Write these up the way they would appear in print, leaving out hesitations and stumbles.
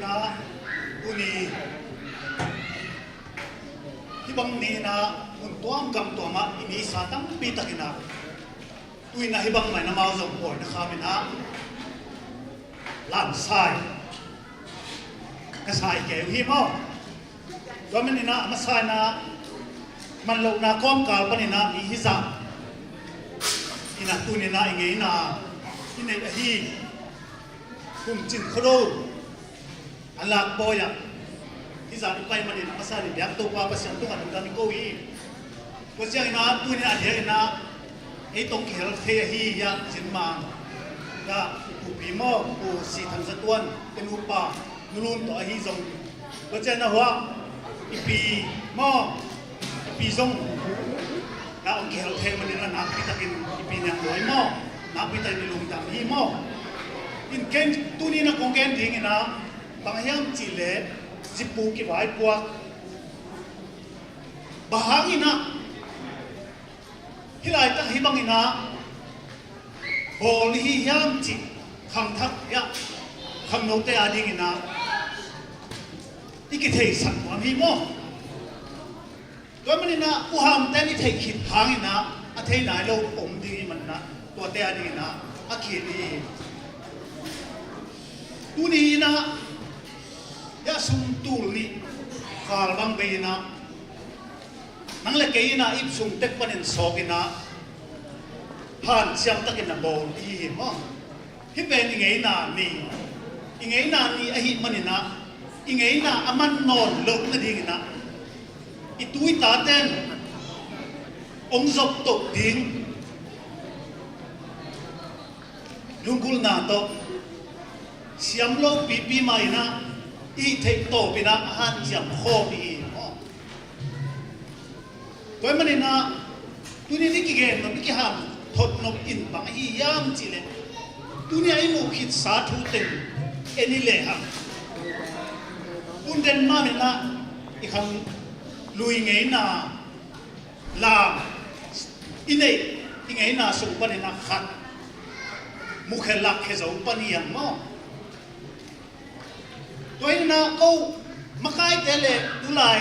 na uni hibang ni na untuam kam tuama ini satang pitakina tui na hibang mai na mau zong por na khamina lan sai ka sai ke hi mo do men na masai na man lo na kom kal pani na i hiza ina tuni na inge na ine hi kum chin khro alak boya hiza ni pai mani na masai yak to pa pasang to kan kan ko hi ko siang na tuni na dia na ei tong khel the hi ya chin ma ga upi mo ku si tham satuan ten upa nulun to hi zong ko chen na hwa ipi mo ipi zong na ong khel the mani na pitakin ipi nyang loi mo na pitai ni lung tam hi mo in ken tuni na kong ken ding na pangyam chile jipu ki vai puak bahangina hilai ta hibangina bol hi hiam chi khang thak ya khang no te adingina ikithei sak wa hi mo to manina uham te ni thei khit hangina athei nai lo om ding man na to te adingina akhi ni tuni na ya sum tul ni khal bang be na nang le ke na ip sum tek panin sokina han siam takin na bol hi mo hi ben ingei na ni a hi manina ingei na aman non lok na ding na itui ta ten ong zop tok ding lungkul na to siam lo pipi mai na i thei to pina han siam kho bi mo toy manina tuni ni ki gen no ki ham thot no in bang hi yam chile tuni ai mu khit sa thu ten eni le ha unden ma na I kham lui ngei na la inei ngei na su pani na khat mu khelak khe zo pani yang mo toy na ko makai tele dulai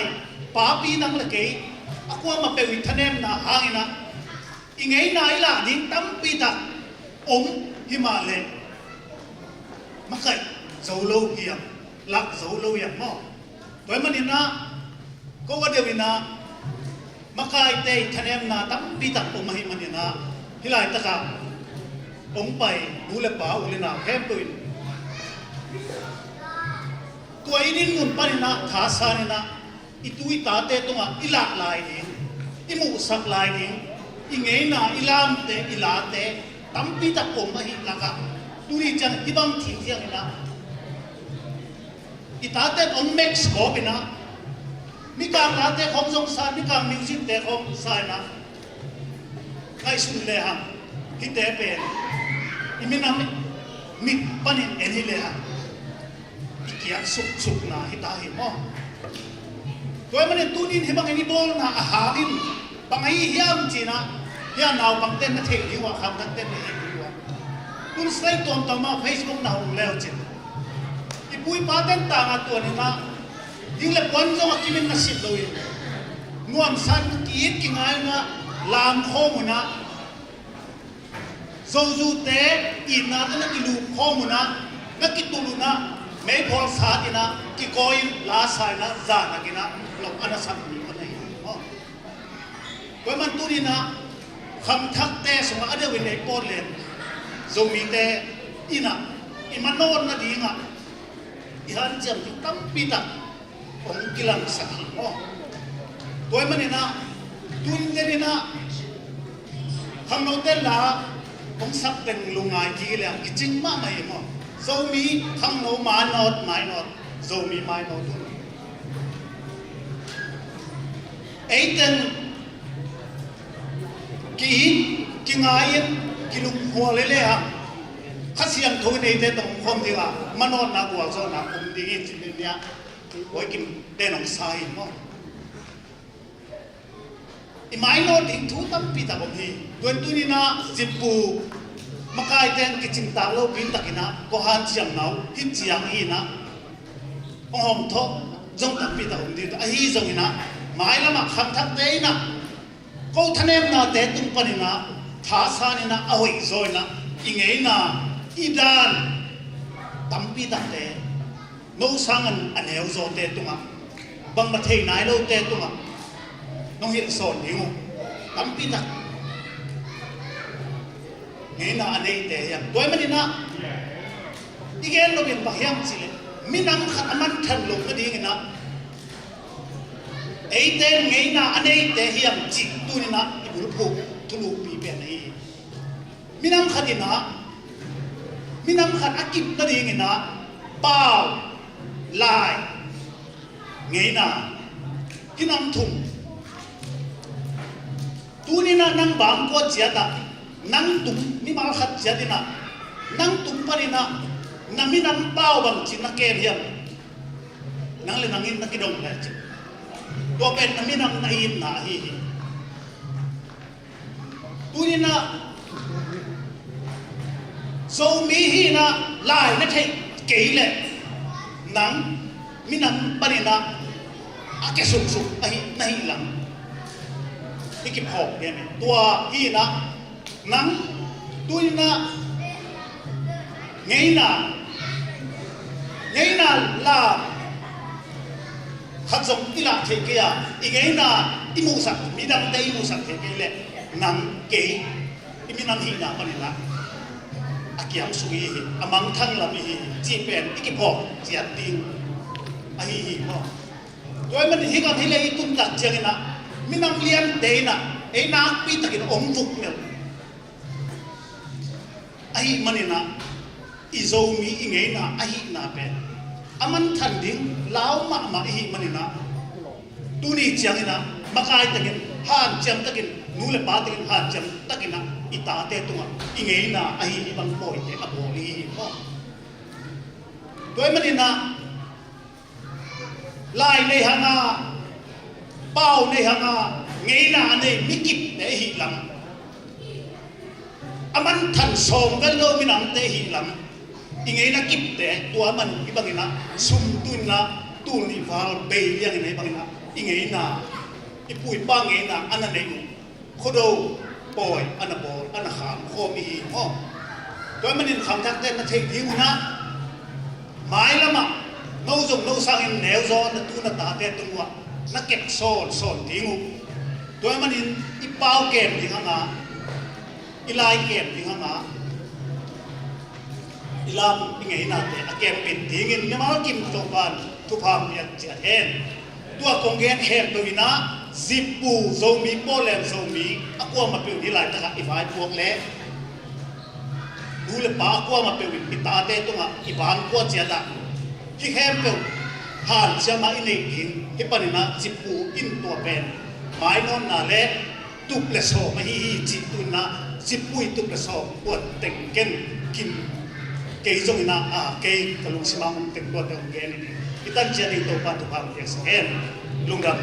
pa pi nang la ke akwa ma pe wi thanem na hangina ingei na ila ding tam pi ta om himale makai zo lo hiam lak zo lo yang mo toy manina ko wa devina makai te thanem na tam pi ta om hi manina hilai ta ka om pai dule pa ulina hem tuin tua inin ngun panina thasa nina itui tate tunga ilak lai ding imu sak lai ding ingei na ilam te ilate tampi ta om hi laka turi chang ibang thing siang ina itate on max ko bina mikang late khom song sa mikang music te khom sa na kai sun le ham hi te pen iminam mit panin eni le ham kiak suk na hita hi mo toy manen tunin hibang ni bol na ahagin pangai hiam china ya naw bang ten na thei liwa kham tak ten ni liwa kun slide tom tom ma Facebook na hong leo chin ipui pa ten ta nga to ni na ding le pon zo ma kimin na sit loin nuam san kiit ki ngai na lam kho mu na zo zu te ina na ki lu kho mu na ki tulu na mấy phol sa ina ki coin la sai na za na kina lok ana sam ni ko nei ho ko man tu ni na kham thak te so ma ade wi nei por len zo mi te ina I manon na dinga I han jam ti tam pi ta ong kilang sakhi ho toy man ina tun de ni na kham no te la ong sak ten lungai ki le ki ching ma mai mo zo mi khang no ma not mai not zo mi mai no tu eiten ki ngayen ki lu ho le le ha khasiam tho nei te tong khom di la manot na bual zo na kum di in chin nia oi kim te nong sai mo I mai no ding thu tam pi ta bom hi tuen tu ni na zipu makai ten ki ching ta lo bin takina ko han chiam nau hit chiang hi na ông hồng thọ dòng tập bị ta hồng đi ta hi dòng ina mai lama kham thak te na ko thanem na te tung panina tha sanina ahoi zoina ingeina idan tampi ta te no sangan aneu zo te tunga bang ma thei nai lo te tunga nong hi son hingu tampi ta ngeina anei te ya toy manina igen lo bin bahyam chile minam khat aman than lo ka ding na ei te ngeina anei te hiam chi tunina ibul phu tulu pi pe nei minam khatina minam khat akip ta ding na pau lai ngeina kinam thum tunina nang bang ko chiata nang tum ni mal khat chiatina nang tum panina naminam pau bang china ken hiam nang le nangin na kidong la chi to pen naminam na in na hi tunina so mi hi na lai na thei kei le nang minam panina ake sum sum ai nai lang ikip hok ye me tua hi na nang tunina ngeina la khát giống ila thế kia ngeina imu sak midam te imu sak thế kia le nang ke iminam hi na panila akiam sui hi amang thang la mi chi pen ikip hok chiat ting ai hi ho toy man hi kan hi le tum tak changina minam lian te na e na pi takin om vuk me ai manina izo mi ingeina ahi na pe aman thanding law ma hi manina tuni changina makai takin han cham takin nule pa takin han cham takina ita te tunga ingeina ahi ibang poi te aboli ho toy manina lai nei hanga pau nei hanga ngeina nei mikip te hi lam aman than som vel lo minam te hi lam ingeina kip te tua man ibangina sum tunna tuni val be yang nei bangina ingeina ipui pa ngeina ana nei khodo poi ana bol ana kham khomi ho toy manin kham thak te na thei thiu na mai lama no zong no sang in neo zo na tu na ta te tungwa na kep son tingu toy manin ipau kem di hanga ilai kem di hanga ilam ingeina te akem pin tingin ni ma kim to ban tu pham ya cha hen tua kongen hem to ina zipu zomi polem zomi akwa ma pe ni lai ta ka ifai puak le dule pa akwa ma pe wi ta te to nga iban ko cha da ki hem pe han chama inei hin hi panina zipu in to pen mai non na le tup le so ma hi chi tu na zipui tup le so pot teng ken kim kei zong ina kei kalung simang teng to teng gen itan chia ding to pa tu pham yes hen lungdam